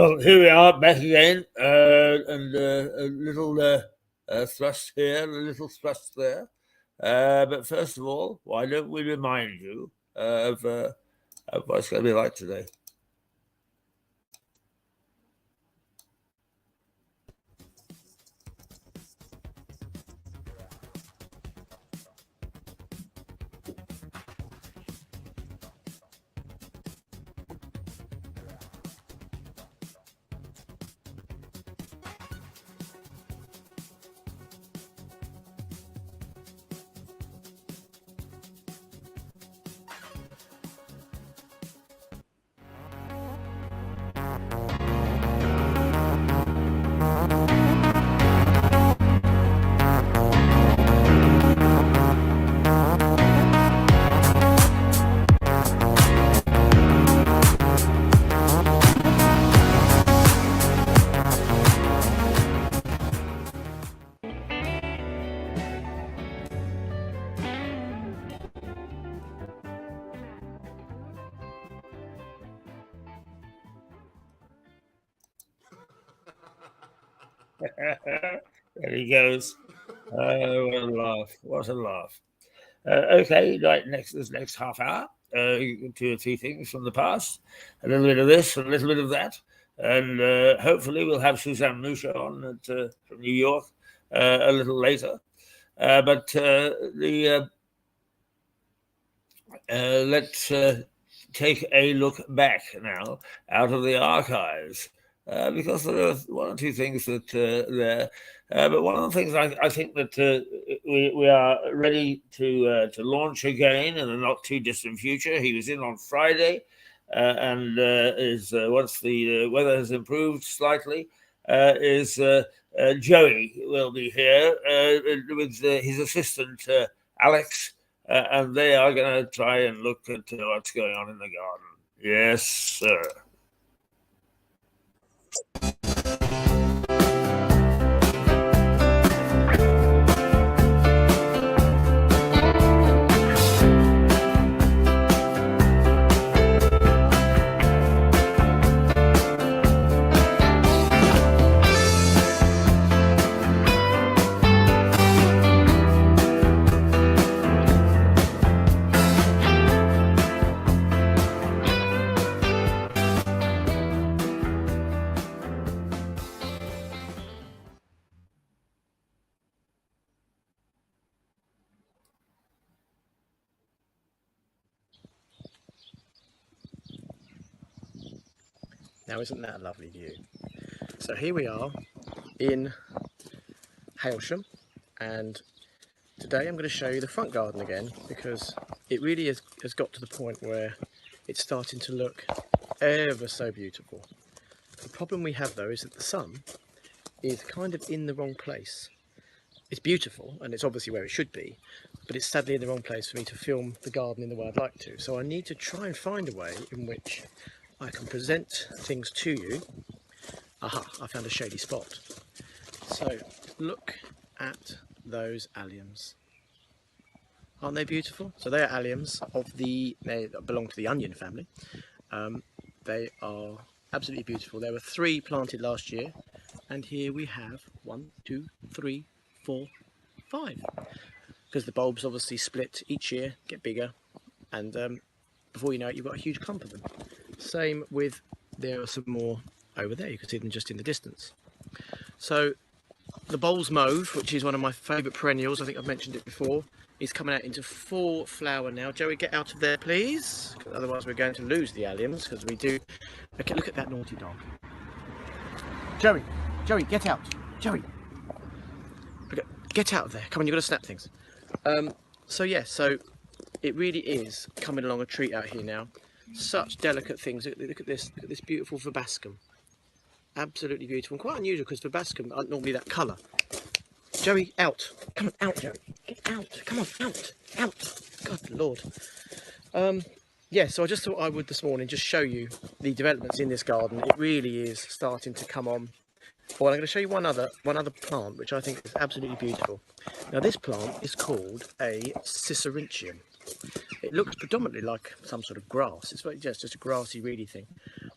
Well, here we are back again, and a little thrust here, a little thrust there. But first of all, why don't we remind you of what it's going to be like today? There he goes. Oh, what a laugh! What a laugh! Okay, right. This next half hour, 2 or 3 things from the past, a little bit of this, a little bit of that, and hopefully we'll have Suzanne Musha on from New York a little later. But let's take a look back now out of the archives. Because there are 1 or 2 things that there. But one of the things I think that we are ready to launch again in the not too distant future. He was in on Friday, and is once the weather has improved slightly, is Joey will be here with his assistant Alex, and they are going to try and look at what's going on in the garden. Yes, sir. Now, isn't that a lovely view? So here we are in Hailsham, and today I'm going to show you the front garden again, because it really has got to the point where it's starting to look ever so beautiful. The problem we have though is that the sun is kind of in the wrong place. It's beautiful and it's obviously where it should be, but it's sadly in the wrong place for me to film the garden in the way I'd like to. So I need to try and find a way in which I can present things to you. Aha, I found a shady spot. So look at those alliums. Aren't they beautiful? So they are alliums they belong to the onion family. They are absolutely beautiful. There were 3 planted last year, and here we have 1, 2, 3, 4, 5. Because the bulbs obviously split each year, get bigger, and before you know it, you've got a huge clump of them. Same with, there are some more over there, you can see them just in the distance. So the Bowles Mauve, which is one of my favourite perennials, I think I've mentioned it before, is coming out into full flower now. Joey, get out of there please, otherwise we're going to lose the alliums, because we do. Okay, look at that naughty dog. Joey, get out. Joey, okay, get out of there. Come on, you've got to snap things. So yeah, so it really is coming along a treat out here now. Such delicate things. Look at this beautiful verbascum. Absolutely beautiful and quite unusual, because verbascum aren't normally that colour. Joey, out. Come on, out, Joey. Get out. Come on, out. God Lord. Yeah, so I just thought I would this morning just show you the developments in this garden. It really is starting to come on. Well, I'm going to show you one other plant which I think is absolutely beautiful. Now this plant is called a Cicerintium. It looks predominantly like some sort of grass. It's just a grassy, reedy thing.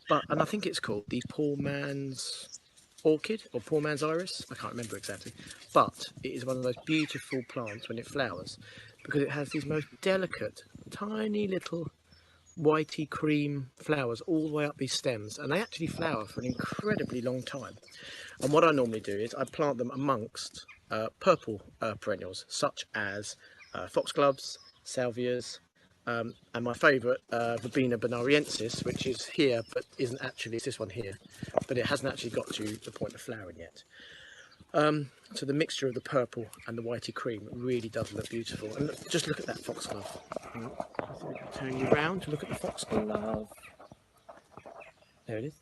and I think it's called the poor man's orchid or poor man's iris. I can't remember exactly, but it is one of those beautiful plants when it flowers, because it has these most delicate, tiny little whitey cream flowers all the way up these stems, and they actually flower for an incredibly long time. And what I normally do is I plant them amongst purple perennials, such as foxgloves, salvias, and my favourite, Verbena bonariensis, which is here but isn't actually, it's this one here, but it hasn't actually got to the point of flowering yet. So the mixture of the purple and the whitey cream really does look beautiful. And look, just look at that foxglove. I think I can turn you round to look at the foxglove. There it is.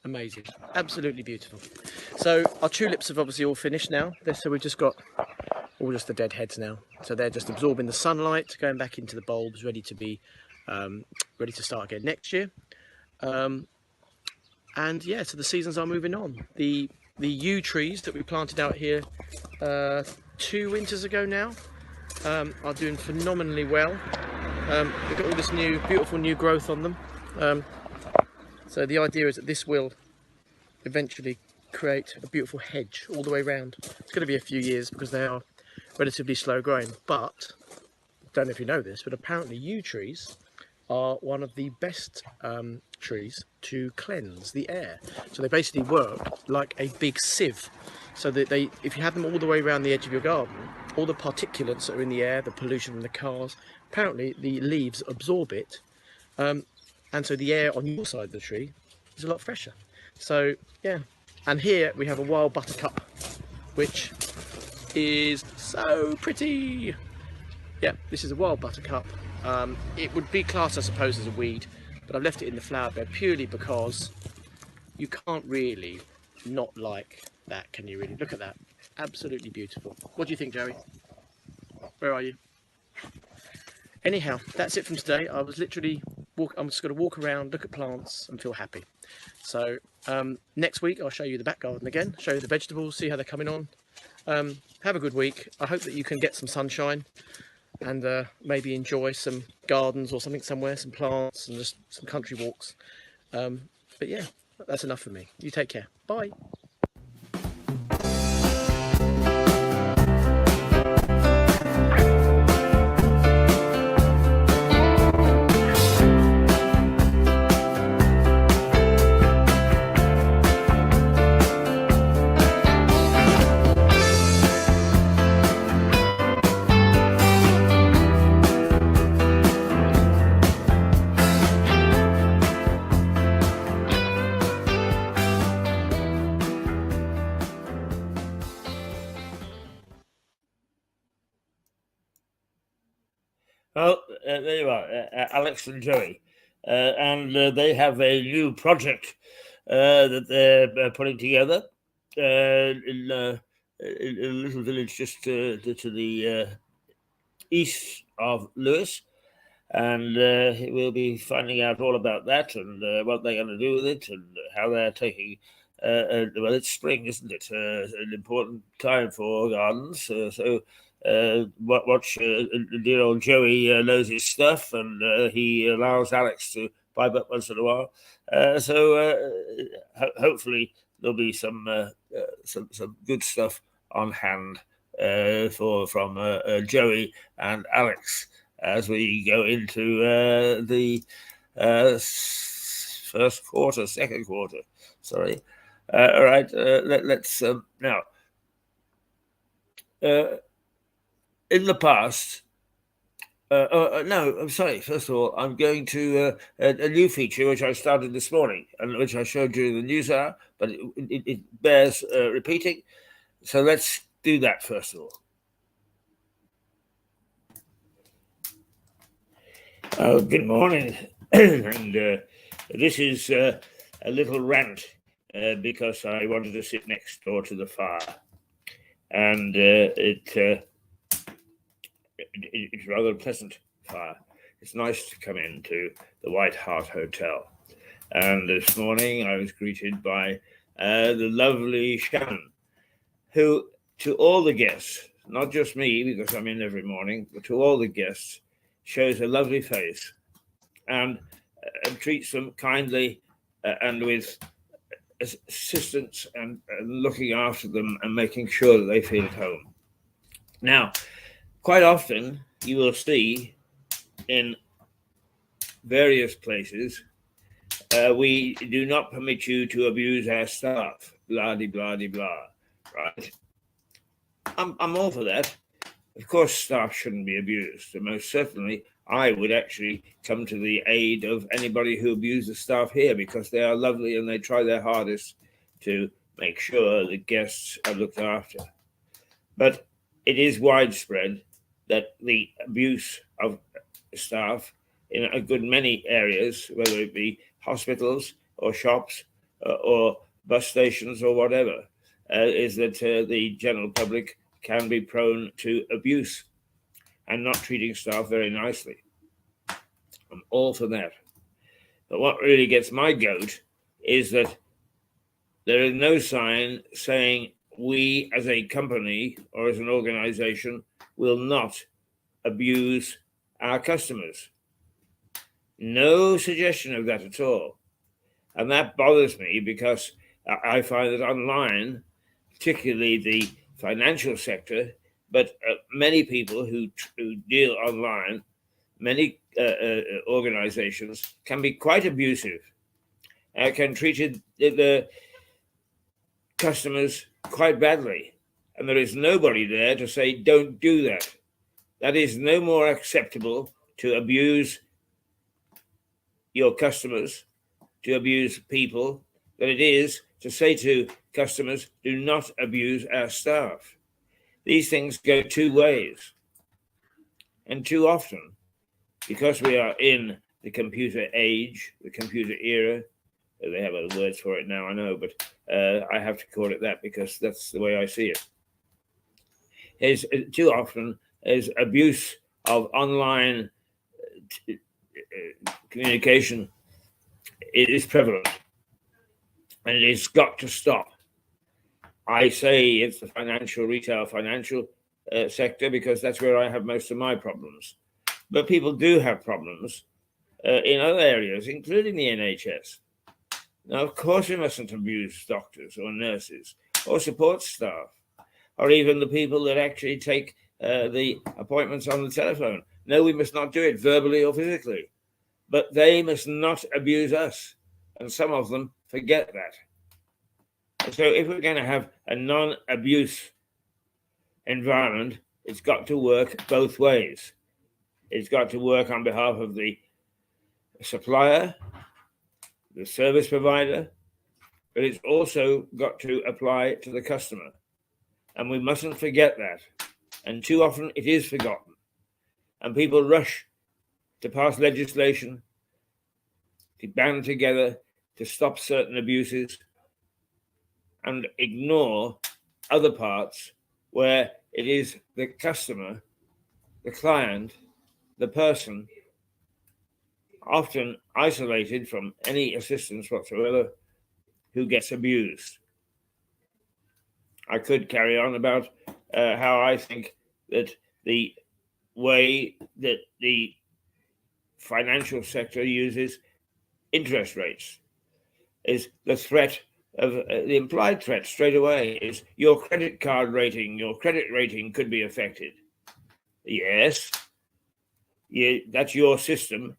Amazing, absolutely beautiful. So our tulips have obviously all finished now. So we've just got all just the dead heads now. So they're just absorbing the sunlight, going back into the bulbs, ready to be ready to start again next year. And yeah, so the seasons are moving on. The yew trees that we planted out here 2 winters ago now are doing phenomenally well. We've got all this new, beautiful new growth on them. So the idea is that this will eventually create a beautiful hedge all the way around. It's going to be a few years because they are relatively slow growing, but I don't know if you know this, but apparently yew trees are one of the best trees to cleanse the air. So they basically work like a big sieve. So that if you have them all the way around the edge of your garden, all the particulates that are in the air, the pollution from the cars, apparently the leaves absorb it. And so the air on your side of the tree is a lot fresher. So yeah, and here we have a wild buttercup, which is so pretty. Yeah, this is a wild buttercup. It would be classed, I suppose, as a weed, but I've left it in the flower bed purely because you can't really not like that, can you really? Look at that, absolutely beautiful. What do you think, Joey? Where are you? Anyhow, that's it from today. I was literally I'm just going to walk around, look at plants and feel happy. So next week I'll show you the back garden again, show you the vegetables, see how they're coming on. Have a good week. I hope that you can get some sunshine and maybe enjoy some gardens or something somewhere, some plants and just some country walks. But yeah, that's enough for me. You take care. Bye. Well, there you are, Alex and Joey. And they have a new project that they're putting together in a little village just to the east of Lewes. And we'll be finding out all about that and what they're going to do with it and how they're taking. Well, it's spring, isn't it? An important time for gardens. So watch dear old Joey knows his stuff, and he allows Alex to pipe up once in a while. Hopefully there'll be some good stuff on hand from Joey and Alex as we go into the second quarter. Sorry. All right. Let's now. In the past, no, I'm sorry. First of all, I'm going to a new feature which I started this morning and which I showed you in the news hour, but it bears repeating. So let's do that first of all. Good morning, and this is a little rant because I wanted to sit next door to the fire, and it's rather a pleasant fire. It's nice to come into the White Hart Hotel, and this morning I was greeted by the lovely Shannon, who, to all the guests, not just me because I'm in every morning, but to all the guests, shows a lovely face. And treats them kindly and with assistance and looking after them and making sure that they feel at home. Now, quite often you will see in various places, we do not permit you to abuse our staff, blah, de, blah, de, blah, right? I'm all for that. Of course, staff shouldn't be abused. And most certainly, I would actually come to the aid of anybody who abuses staff here, because they are lovely and they try their hardest to make sure the guests are looked after. But it is widespread that the abuse of staff in a good many areas, whether it be hospitals or shops or bus stations or whatever, is that the general public can be prone to abuse and not treating staff very nicely. I'm all for that. But what really gets my goat is that there is no sign saying we as a company or as an organization will not abuse our customers. No suggestion of that at all. And that bothers me, because I find that online, particularly the financial sector, but many people who deal online, many organizations can be quite abusive, can treat the customers quite badly. And there is nobody there to say, don't do that. That is no more acceptable to abuse your customers, to abuse people, than it is to say to customers, do not abuse our staff. These things go two ways. And too often, because we are in the computer age, the computer era, they have other words for it now, I know, but I have to call it that because that's the way I see it. Is too often is abuse of online communication. It is prevalent, and it has got to stop. I say it's the retail financial sector, because that's where I have most of my problems. But people do have problems in other areas, including the NHS. Now, of course, we mustn't abuse doctors or nurses or support staff, or even the people that actually take the appointments on the telephone. No, we must not do it verbally or physically. But they must not abuse us. And some of them forget that. So if we're going to have a non-abuse environment, it's got to work both ways. It's got to work on behalf of the supplier, the service provider, but it's also got to apply to the customer. And we mustn't forget that. And too often it is forgotten. And people rush to pass legislation, to band together, to stop certain abuses, and ignore other parts where it is the customer, the client, the person, often isolated from any assistance whatsoever, who gets abused. I could carry on about how I think that the way that the financial sector uses interest rates is the threat of the implied threat straight away is your credit card rating, your credit rating could be affected. Yes, that's your system,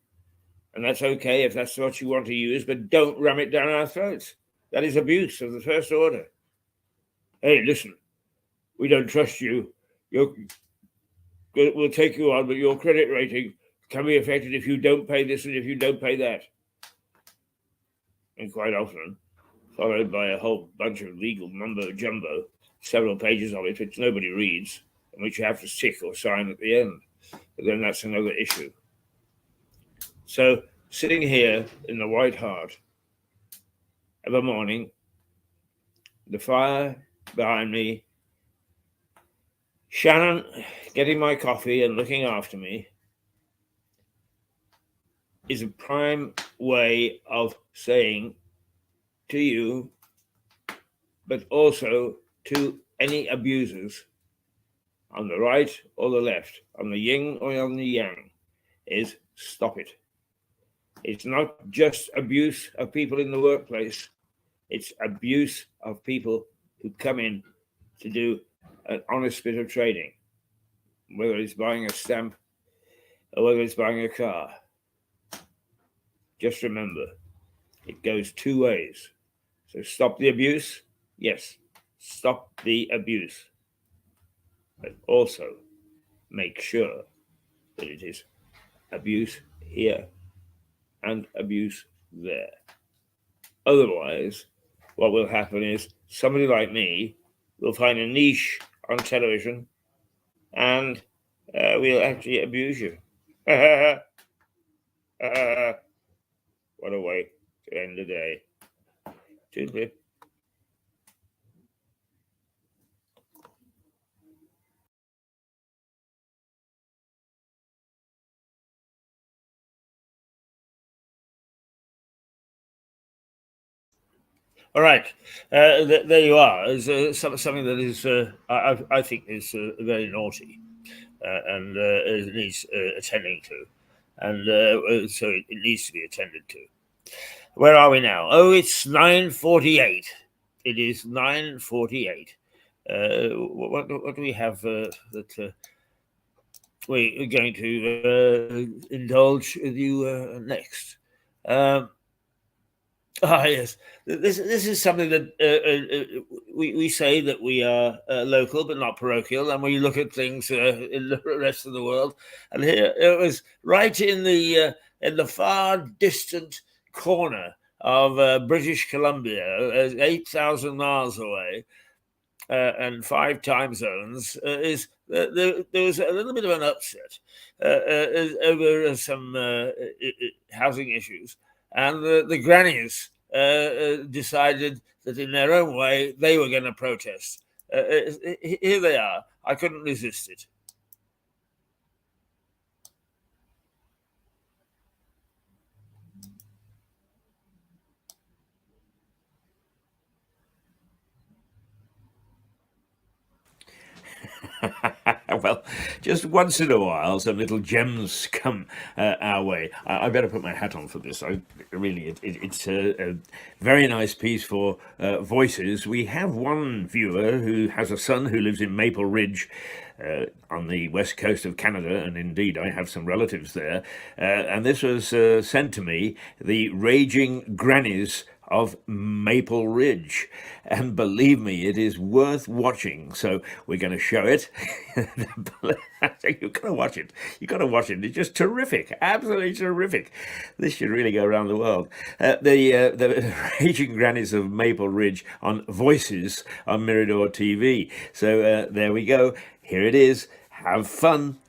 and that's okay if that's what you want to use, but don't ram it down our throats. That is abuse of the first order. Hey, listen, we don't trust you. We'll take you on, but your credit rating can be affected if you don't pay this and if you don't pay that. And quite often, followed by a whole bunch of legal mumbo jumbo, several pages of it, which nobody reads, and which you have to tick or sign at the end. But then that's another issue. So, sitting here in the White Hart of a morning, the fire behind me, Shannon getting my coffee and looking after me, is a prime way of saying to you, but also to any abusers on the right or the left, on the yin or on the yang, is stop it. It's not just abuse of people in the workplace. It's abuse of people who come in to do an honest bit of trading, whether it's buying a stamp or whether it's buying a car. Just remember, it goes two ways. So stop the abuse. Yes, stop the abuse. But also make sure that it is abuse here and abuse there. Otherwise, what will happen is somebody like me will find a niche on television and we'll actually abuse you. What a way to end the day. Toodaloo. All right, there you are. Is something that is I think is very naughty and it needs attending to, and so it needs to be attended to. Where are we now? Oh, it's 9:48. It is 9:48. What do we have that we're going to indulge with you next? Yes, this is something that we say that we are local but not parochial, and we look at things in the rest of the world. And here it was right in the far distant corner of British Columbia, 8,000 miles away, and 5 time zones. There was a little bit of an upset over some housing issues. And the grannies decided that in their own way, they were going to protest. Here they are. I couldn't resist it. Well, just once in a while, some little gems come our way. I better put my hat on for this. It's a very nice piece for voices. We have one viewer who has a son who lives in Maple Ridge, on the west coast of Canada, and indeed I have some relatives there. And this was sent to me, the Raging Grannies of Maple Ridge, and believe me, it is worth watching. So we're going to show it. You've got to watch it. You've got to watch it. It's just terrific, absolutely terrific. This should really go around the world. The Raging Grannies of Maple Ridge on Voices on Mirador TV. So there we go. Here it is. Have fun.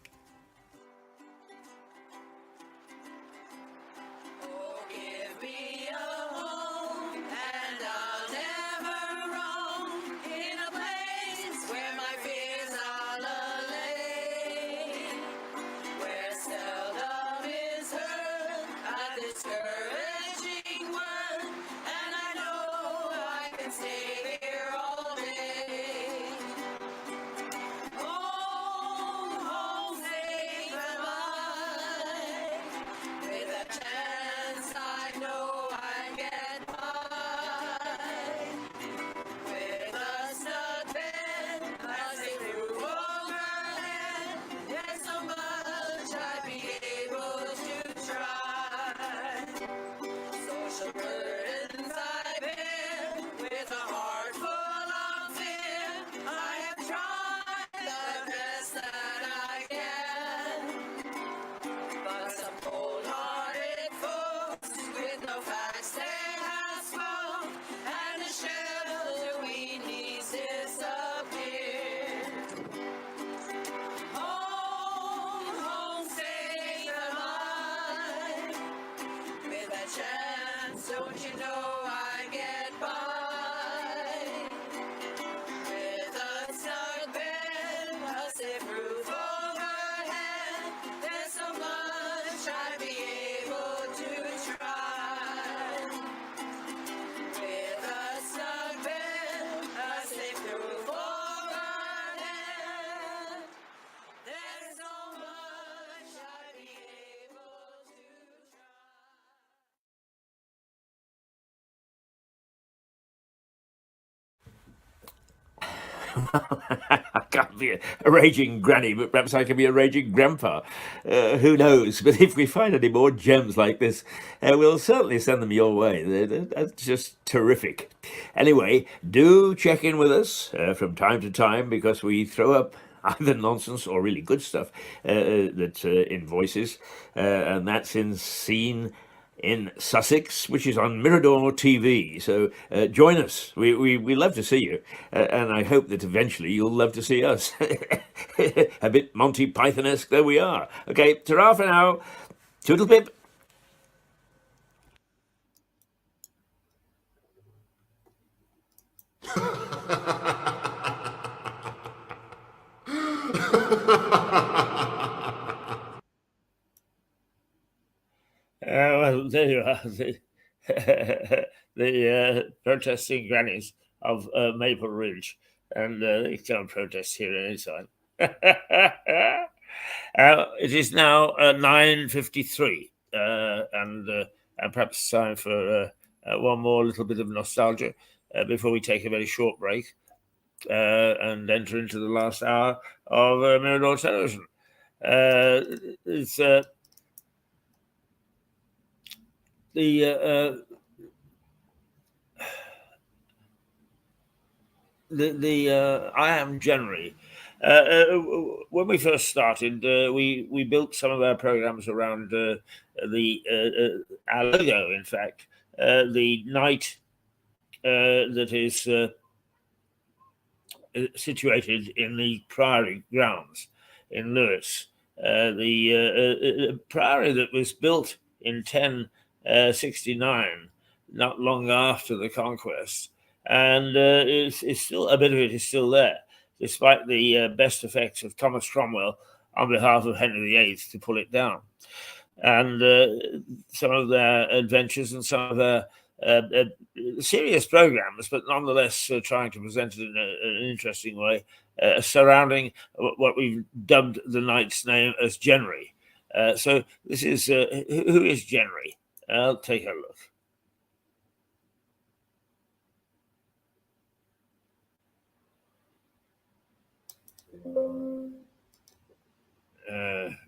Don't you know I get by with a snug bed, a safe roof overhead? There's so much I'd be able to try. With a snug bed, a safe roof overhead, there's so much I'd be able to try. I can't be a raging granny, but perhaps I can be a raging grandpa. Who knows? But if we find any more gems like this, we'll certainly send them your way. That's just terrific. Anyway, do check in with us from time to time, because we throw up either nonsense or really good stuff that's in Voices, and that's in Scene in Sussex, which is on Mirador TV. So join us. We love to see you, and I hope that eventually you'll love to see us. A bit Monty Python-esque, there we are. Okay, ta-ra for now. Toodle pip. Well, there you are. The protesting grannies of Maple Ridge, and they can't protest here anytime. It is now 9:53, and perhaps time for one more little bit of nostalgia before we take a very short break and enter into the last hour of Mirador Television. It's I Am January. When we first started, we built some of our programs around our logo. In fact, the night that is situated in the Priory grounds in Lewes, the Priory that was built in 1069, not long after the conquest. And it's still, a bit of it is still there, despite the best efforts of Thomas Cromwell on behalf of Henry VIII to pull it down. And some of their adventures and some of their serious programs, but nonetheless trying to present it in an interesting way, surrounding what we've dubbed the knight's name as Jenry. So this is, who is Jenry? I'll take a look.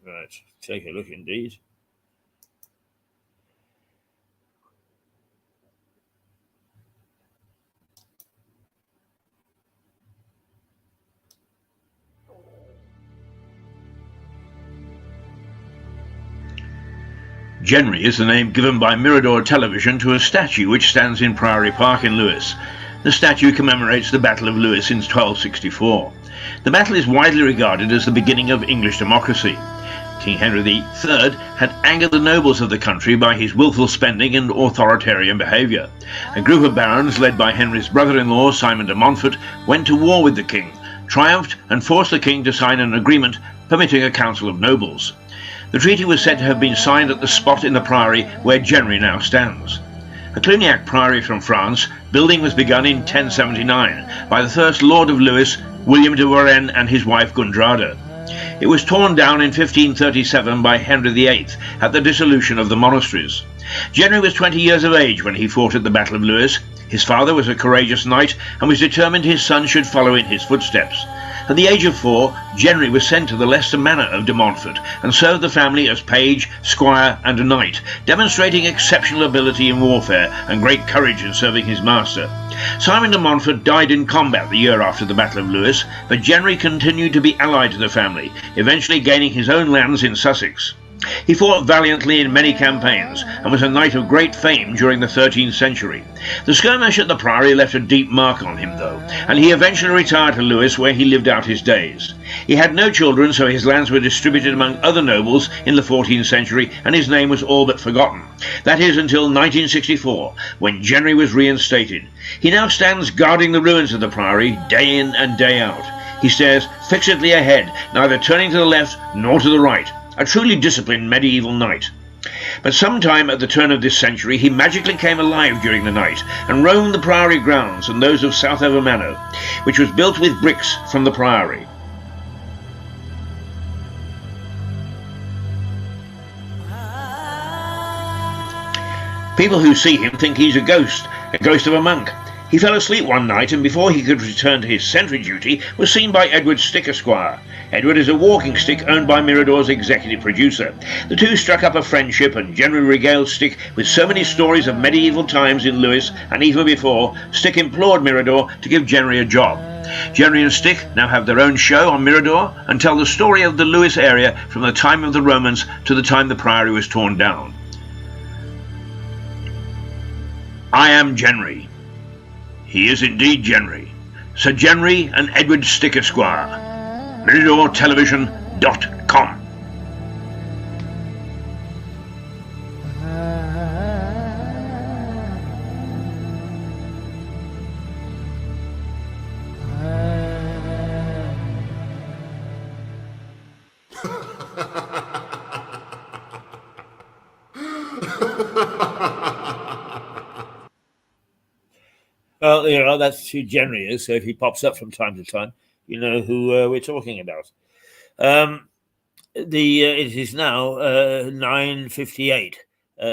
Right, take a look indeed. Jenry is the name given by Mirador Television to a statue which stands in Priory Park in Lewes. The statue commemorates the Battle of Lewes in 1264. The battle is widely regarded as the beginning of English democracy. King Henry III had angered the nobles of the country by his willful spending and authoritarian behaviour. A group of barons led by Henry's brother-in-law Simon de Montfort went to war with the king, triumphed and forced the king to sign an agreement permitting a council of nobles. The treaty was said to have been signed at the spot in the priory where Jenry now stands. A Cluniac priory from France, building was begun in 1079 by the first Lord of Lewes, William de Warenne, and his wife Gundrada. It was torn down in 1537 by Henry VIII at the dissolution of the monasteries. Jenry was 20 years of age when he fought at the Battle of Lewes. His father was a courageous knight and was determined his son should follow in his footsteps. At the age of 4, Jenry was sent to the Leicester Manor of de Montfort and served the family as page, squire and a knight, demonstrating exceptional ability in warfare and great courage in serving his master. Simon de Montfort died in combat the year after the Battle of Lewes, but Jenry continued to be allied to the family, eventually gaining his own lands in Sussex. He fought valiantly in many campaigns and was a knight of great fame during the 13th century. The skirmish at the Priory left a deep mark on him, though, and he eventually retired to Lewes, where he lived out his days. He had no children, so his lands were distributed among other nobles in the 14th century, and his name was all but forgotten. That is until 1964, when Jenry was reinstated. He now stands guarding the ruins of the Priory day in and day out. He stares fixedly ahead, neither turning to the left nor to the right. A truly disciplined medieval knight. But sometime at the turn of this century he magically came alive during the night and roamed the Priory grounds and those of Southover Manor, which was built with bricks from the Priory. People who see him think he's a ghost of a monk. He fell asleep one night, and before he could return to his sentry duty, was seen by Edward Stick, Esquire. Edward is a walking stick owned by Mirador's executive producer. The two struck up a friendship, and generally regaled Stick with so many stories of medieval times in Lewes, and even before, Stick implored Mirador to give Jenry a job. Jenry and Stick now have their own show on Mirador and tell the story of the Lewes area from the time of the Romans to the time the priory was torn down. I am Jenry. He is indeed Jenry. Sir Jenry and Edward Stick, Esquire. MiradorTelevision.com. Well, you know, that's who Jenry is, so if he pops up from time to time, you know who we're talking about. It is now 9:58,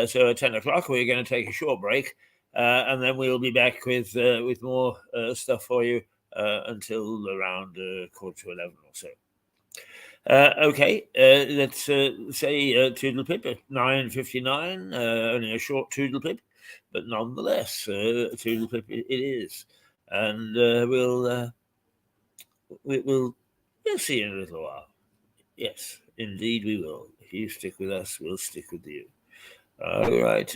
so at 10 o'clock we're going to take a short break, and then we'll be back with more stuff for you until around 11:15 or so. Okay, let's say toodle-pip at 9:59, only a short toodle-pip, but nonetheless, toodle-pip it is. And we'll see you in a little while. Yes, indeed we will. If you stick with us, we'll stick with you. All right.